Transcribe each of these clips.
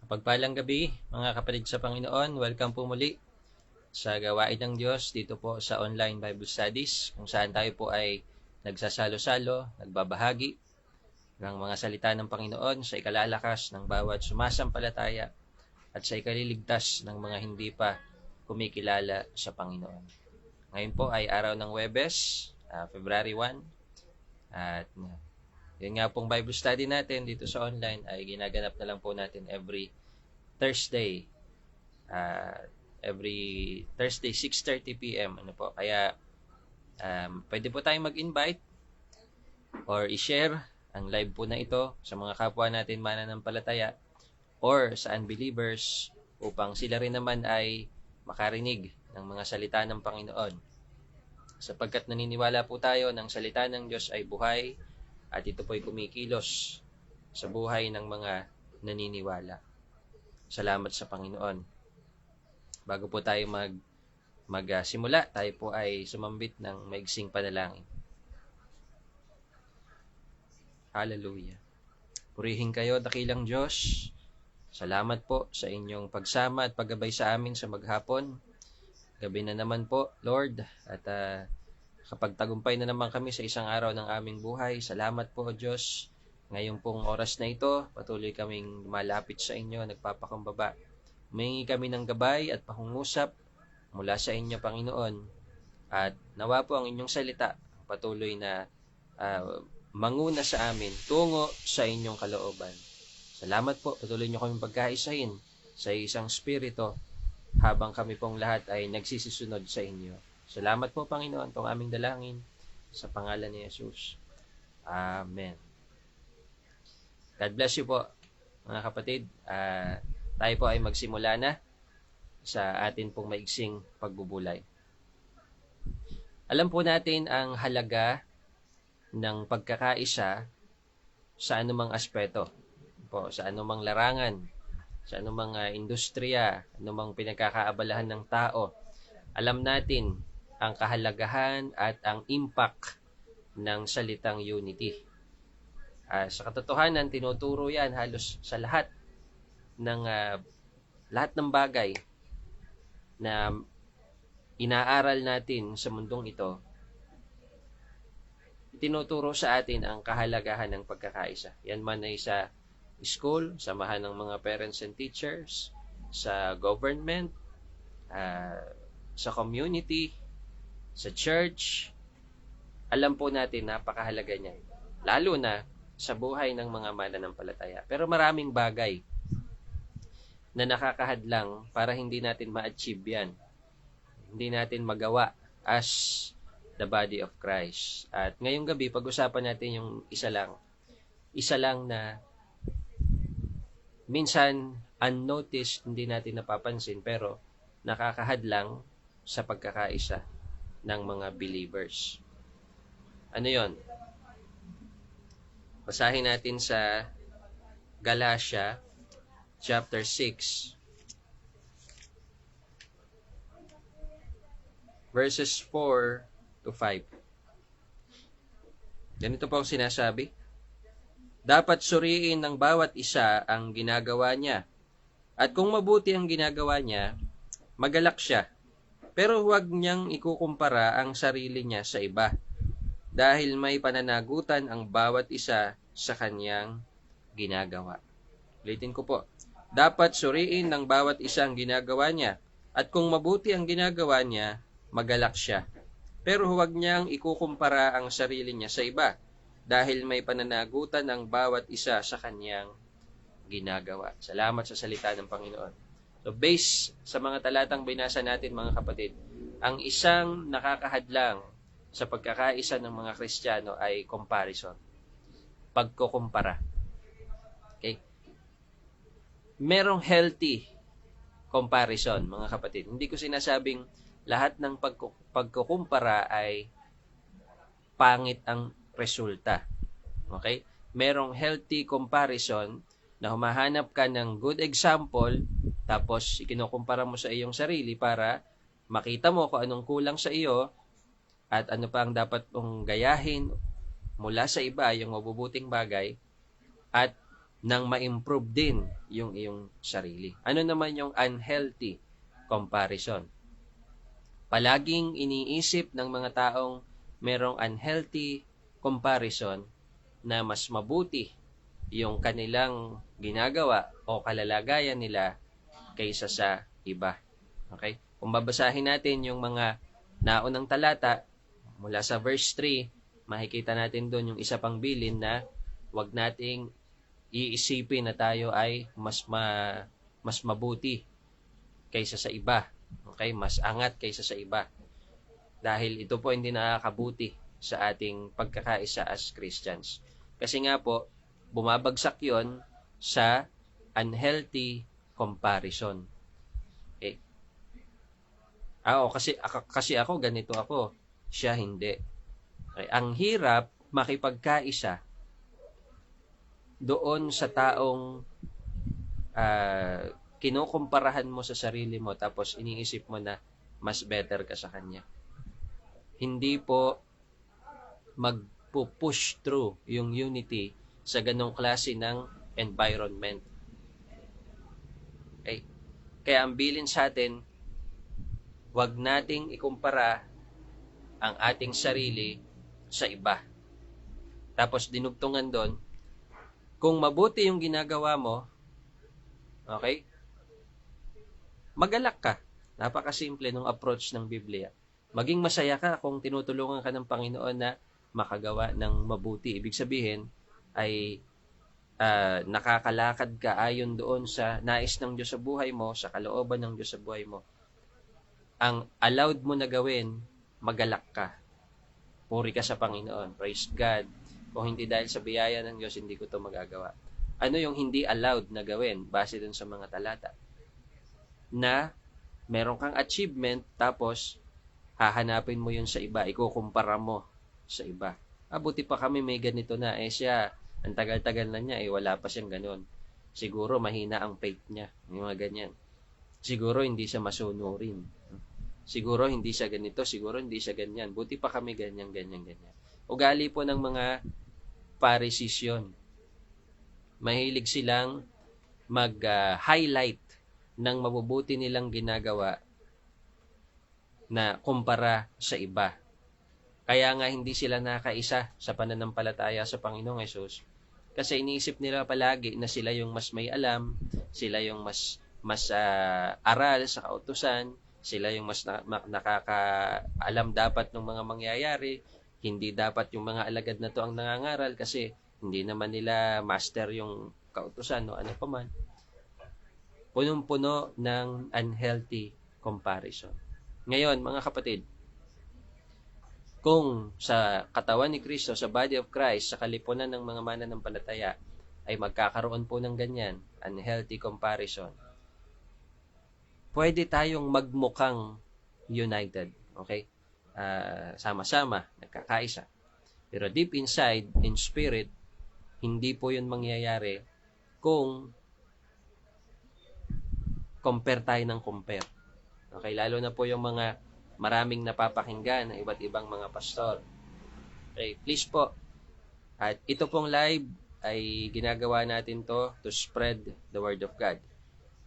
Pagpalang gabi, mga kapatid sa Panginoon. Welcome po muli sa gawain ng Diyos dito po sa online Bible Studies, kung saan tayo po ay nagsasalo-salo, nagbabahagi ng mga salita ng Panginoon sa ikalalakas ng bawat sumasampalataya at sa ikaliligtas ng mga hindi pa kumikilala sa Panginoon. Ngayon po ay araw ng Huwebes, February 1, at yun nga pong Bible study natin dito sa online ay ginaganap na lang po natin every Thursday. Every Thursday, 6:30 p.m. Ano po? Kaya pwede po tayong mag-invite or i-share ang live po na ito sa mga kapwa natin mananampalataya or sa unbelievers upang sila rin naman ay makarinig ng mga salita ng Panginoon. Sapagkat naniniwala po tayo ng salita ng Diyos ay buhay at ito po ay kumikilos sa buhay ng mga naniniwala. Salamat sa Panginoon. Bago po tayo magsimula, tayo po ay sumambit ng maigsing panalangin. Hallelujah. Purihin kayo, dakilang Diyos. Salamat po sa inyong pagsama at paggabay sa amin sa maghapon. Gabi na naman po, Lord, at kapag tagumpay na naman kami sa isang araw ng aming buhay, salamat po, Diyos. Ngayong pong oras na ito, patuloy kaming malapit sa inyo, nagpapakumbaba. Humingi kami ng gabay at pangungusap mula sa inyo, Panginoon. At nawa po ang inyong salita patuloy na manguna sa amin tungo sa inyong kalooban. Salamat po, patuloy niyo kaming pagkaisahin sa isang spirito habang kami pong lahat ay nagsisisunod sa inyo. Salamat po, Panginoon, itong aming dalangin sa pangalan ni Jesus. Amen. God bless you po, mga kapatid. Tayo po ay magsimula na sa atin pong maigsing pagbubulay. Alam po natin ang halaga ng pagkakaisa sa anumang aspeto, po, sa anumang larangan, sa anumang industriya, anumang pinagkakaabalahan ng tao. Alam natin ang kahalagahan at ang impact ng salitang unity. Sa katotohanan, tinuturo yan halos sa lahat ng bagay na inaaral natin sa mundong ito. Tinuturo sa atin ang kahalagahan ng pagkakaisa. Yan man ay sa school, samahan ng mga parents and teachers, sa government, sa community, sa church. Alam po natin napakahalaga niya. Lalo na sa buhay ng mga mananampalataya. Pero maraming bagay na nakakahadlang para hindi natin ma-achieve yan. Hindi natin magawa as the body of Christ. At ngayong gabi, pag-usapan natin yung isa lang na minsan unnoticed, hindi natin napapansin, pero nakakahadlang sa pagkakaisa ng mga believers. Ano yon? Basahin natin sa Galatia chapter 6 verses 4 to 5. Ganito po ang sinasabi. Dapat suriin ng bawat isa ang ginagawa niya. At kung mabuti ang ginagawa niya, magalak siya. Pero huwag niyang ikukumpara ang sarili niya sa iba. Dahil may pananagutan ang bawat isa sa kanyang ginagawa. Ulitin ko po. Dapat suriin ng bawat isa ang ginagawa niya. At kung mabuti ang ginagawa niya, magalak siya. Pero huwag niyang ikukumpara ang sarili niya sa iba. Dahil may pananagutan ang bawat isa sa kanyang ginagawa. Salamat sa salita ng Panginoon. So based sa mga talatang binasa natin, mga kapatid, ang isang nakakahadlang sa pagkakaisa ng mga Kristiyano ay comparison. Pagkukumpara. Okay? Merong healthy comparison, mga kapatid. Hindi ko sinasabing lahat ng pagkukumpara ay pangit ang resulta. Okay? Merong healthy comparison na humahanap ka ng good example, tapos ikinukumpara mo sa iyong sarili para makita mo kung anong kulang sa iyo at ano pa ang dapat mong gayahin mula sa iba, yung mabubuting bagay, at nang ma-improve din yung iyong sarili. Ano naman yung unhealthy comparison? Palaging iniisip ng mga taong merong unhealthy comparison na mas mabuti yung kanilang ginagawa o kalalagayan nila kaysa sa iba. Okay? Kung babasahin natin yung mga naunang talata, mula sa verse 3, makikita natin doon yung isa pang bilin na wag nating iisipin na tayo ay mas mabuti kaysa sa iba. Okay? Mas angat kaysa sa iba. Dahil ito po hindi nakakabuti sa ating pagkakaisa as Christians. Kasi nga po, bumabagsak yon sa unhealthy comparison. Okay? Kasi ako, ganito ako. Siya hindi. Okay? Ang hirap makipagkaisa doon sa taong kinukumparahan mo sa sarili mo tapos iniisip mo na mas better ka sa kanya. Hindi po magpo-push through yung unity sa ganong klase ng environment. Okay? Kaya ang bilin sa atin, wag nating ikumpara ang ating sarili sa iba. Tapos dinugtungan doon, kung mabuti yung ginagawa mo, okay, magalak ka. Napakasimple ng approach ng Biblia. Maging masaya ka kung tinutulungan ka ng Panginoon na makagawa ng mabuti. Ibig sabihin ay nakakalakad ka ayon doon sa nais ng Diyos sa buhay mo, sa kalooban ng Diyos sa buhay mo. Ang allowed mo na gawin, magalak ka. Puri ka sa Panginoon. Praise God. Kung hindi dahil sa biyaya ng Diyos, hindi ko ito magagawa. Ano yung hindi allowed na gawin base dun sa mga talata? Na meron kang achievement, tapos hahanapin mo yun sa iba, ikukumpara mo sa iba. Buti pa kami may ganito na, siya, ang tagal-tagal na niya, wala pa siyang ganun. Siguro mahina ang faith niya, may mga ganyan. Siguro hindi siya masunurin. Siguro hindi siya ganito, siguro hindi siya ganyan. Buti pa kami ganyan. Ugali po ng mga Pharisees yun. Mahilig silang mag-highlight ng mabubuti nilang ginagawa na kumpara sa iba. Kaya nga hindi sila nakaisa sa pananampalataya sa Panginoong Hesus. Kasi iniisip nila palagi na sila yung mas may alam, sila yung mas aral sa kautusan, sila yung mas nakakaalam dapat ng mga mangyayari. Hindi dapat yung mga alagad na to ang nangangaral kasi hindi naman nila master yung kautusan o ano pa man. Punong-puno ng unhealthy comparison. Ngayon, mga kapatid, kung sa katawan ni Kristo, sa body of Christ, sa kalipunan ng mga mananampalataya, ay magkakaroon po ng ganyan, unhealthy comparison, pwede tayong magmukhang united. Okay? Sama-sama, nagkakaisa. Pero deep inside, in spirit, hindi po yun mangyayari kung compare tayo ng compare. Okay, lalo na po yung mga maraming napapakinggan ng iba't ibang mga pastor. Okay, please po. At ito pong live ay ginagawa natin to spread the word of God.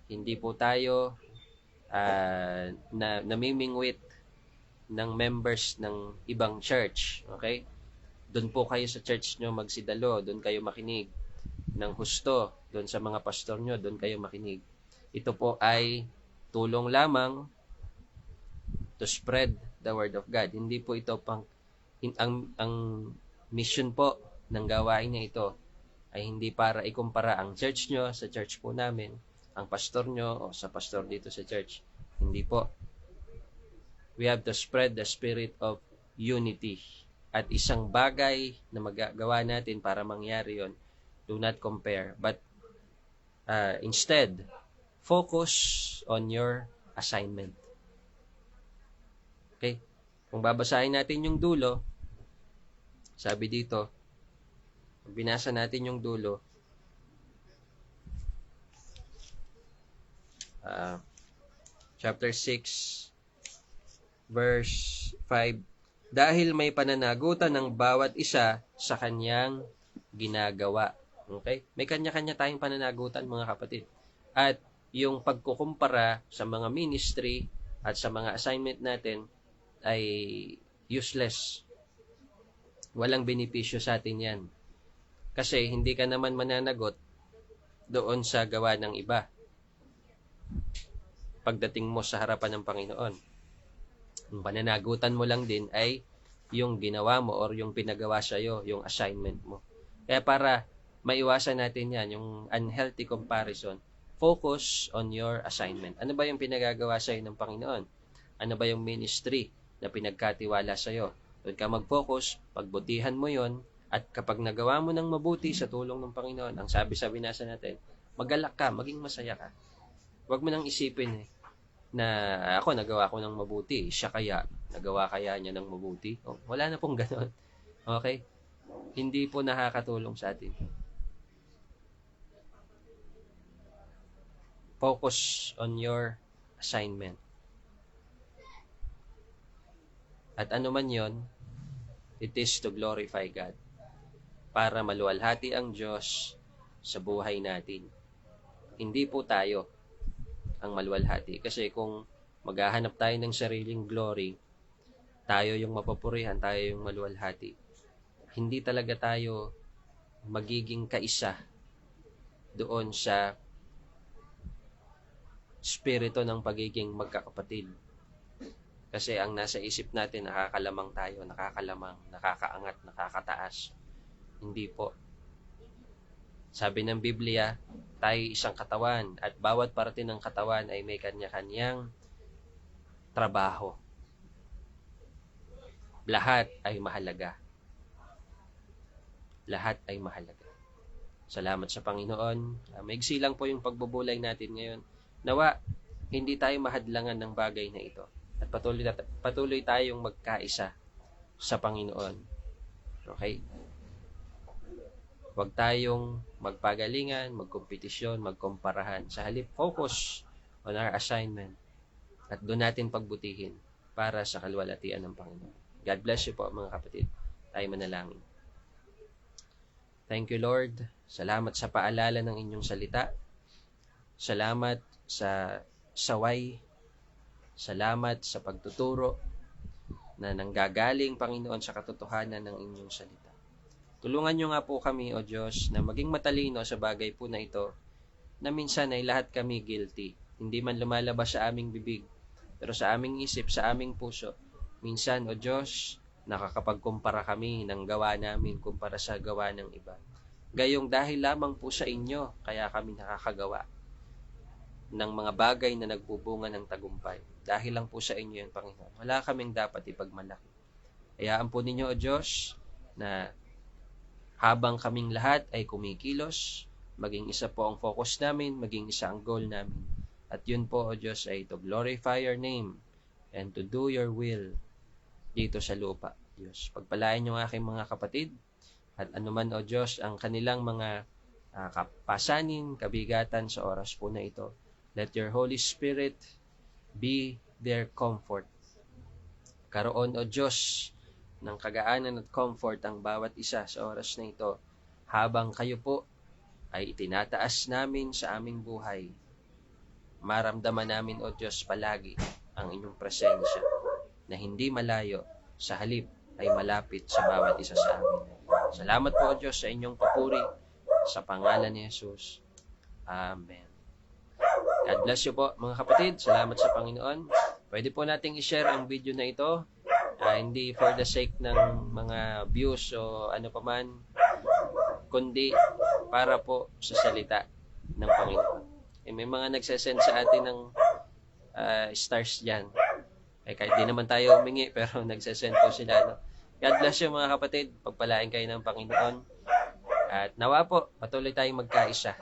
Hindi po tayo namimingwit ng members ng ibang church. Okay? Doon po kayo sa church nyo magsidalo, doon kayo makinig ng husto, doon sa mga pastor nyo, doon kayo makinig. Ito po ay tulong lamang to spread the word of God. Hindi po ito ang mission po ng gawain niya ito ay hindi para ikumpara ang church nyo sa church po namin, ang pastor nyo o sa pastor dito sa church. Hindi po. We have to spread the spirit of unity. At isang bagay na magagawa natin para mangyari yon, do not compare, but instead, focus on your assignment. Okay? Kung babasahin natin yung dulo, sabi dito, binasa natin yung dulo, chapter 6, verse 5, dahil may pananagutan ng bawat isa sa kanyang ginagawa. Okay? May kanya-kanya tayong pananagutan, mga kapatid. At yung pagkukumpara sa mga ministry at sa mga assignment natin ay useless. Walang benepisyo sa atin yan. Kasi hindi ka naman mananagot doon sa gawa ng iba pagdating mo sa harapan ng Panginoon. Ang pananagutan mo lang din ay yung ginawa mo or yung pinagawa sa'yo, yung assignment mo. Kaya para maiwasan natin yan, yung unhealthy comparison, focus on your assignment. Ano ba yung pinagagawa sa'yo ng Panginoon? Ano ba yung ministry na pinagkatiwala sa'yo? Doon ka mag-focus, pagbutihan mo yon, at kapag nagawa mo ng mabuti sa tulong ng Panginoon, ang sabi-sabi nasa natin, magalak ka, maging masaya ka. Huwag mo nang isipin na ako nagawa ko ng mabuti, siya kaya, nagawa kaya niya ng mabuti. Oh, wala na pong ganon. Okay? Hindi po nakakatulong sa atin. Focus on your assignment. At ano man yon, it is to glorify God. Para maluwalhati ang Diyos sa buhay natin. Hindi po tayo ang maluwalhati. Kasi kung maghahanap tayo ng sariling glory, tayo yung mapupurihan, tayo yung maluwalhati. Hindi talaga tayo magiging kaisa doon sa spirito ng pagiging magkakapatid. Kasi ang nasa isip natin, nakakalamang tayo, nakakalamang, nakakaangat, nakakataas. Hindi po. Sabi ng Biblia, tayo isang katawan at bawat parte ng katawan ay may kanya-kanyang trabaho. Lahat ay mahalaga. Lahat ay mahalaga. Salamat sa Panginoon. Maigsi lang po yung pagbubulay natin ngayon. Nawa, hindi tayo mahadlangan ng bagay na ito. At patuloy tayong magkaisa sa Panginoon. Okay? Huwag tayong magpagalingan, magkompetisyon, magkumparahan. Sa halip, focus on our assignment at doon natin pagbutihin para sa kalwalhatian ng Panginoon. God bless you po, mga kapatid. Tayo manalangin. Thank you, Lord. Salamat sa paalala ng inyong salita. Salamat sa saway. Salamat sa pagtuturo na nanggagaling, Panginoon, sa katotohanan ng inyong salita. Tulungan nyo nga po kami, O Diyos, na maging matalino sa bagay po na ito, na minsan ay lahat kami guilty. Hindi man lumalabas sa aming bibig, pero sa aming isip, sa aming puso, minsan, O Diyos, nakakapagkumpara kami ng gawa namin kumpara sa gawa ng iba. Gayong dahil lamang po sa inyo, kaya kami nakakagawa ng mga bagay na nagbubunga ng tagumpay. Dahil lang po sa inyo yan, Panginoon. Wala kaming dapat ipagmalaki. Hayaan po ninyo, O Diyos, na habang kaming lahat ay kumikilos, maging isa po ang focus namin, maging isa ang goal namin. At yun po, O Diyos, ay to glorify your name and to do your will dito sa lupa. Diyos, pagpalain yung aking mga kapatid at anuman, O Diyos, ang kanilang mga kapasanin, kabigatan sa oras po na ito. Let your Holy Spirit be their comfort. Karoon, O Diyos, ng kagaanan at comfort ang bawat isa sa oras na ito habang kayo po ay itinataas namin sa aming buhay. Maramdaman namin, O Diyos, palagi ang inyong presensya na hindi malayo, sa halip ay malapit sa bawat isa sa amin. Salamat po, O Diyos, sa inyong papuri sa pangalan ni Jesus. Amen. God bless you po, mga kapatid. Salamat sa Panginoon. Pwede po nating i-share ang video na ito. Hindi for the sake ng mga views o ano paman, kundi para po sa salita ng Panginoon. May mga nagsesend sa atin ng stars dyan. Kahit di naman tayo humingi, pero nagsesend po sila. No? God bless you, mga kapatid. Pagpalain kayo ng Panginoon. At nawa po, patuloy tayong magkaisa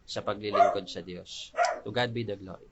sa paglilingkod sa Diyos. To God be the glory.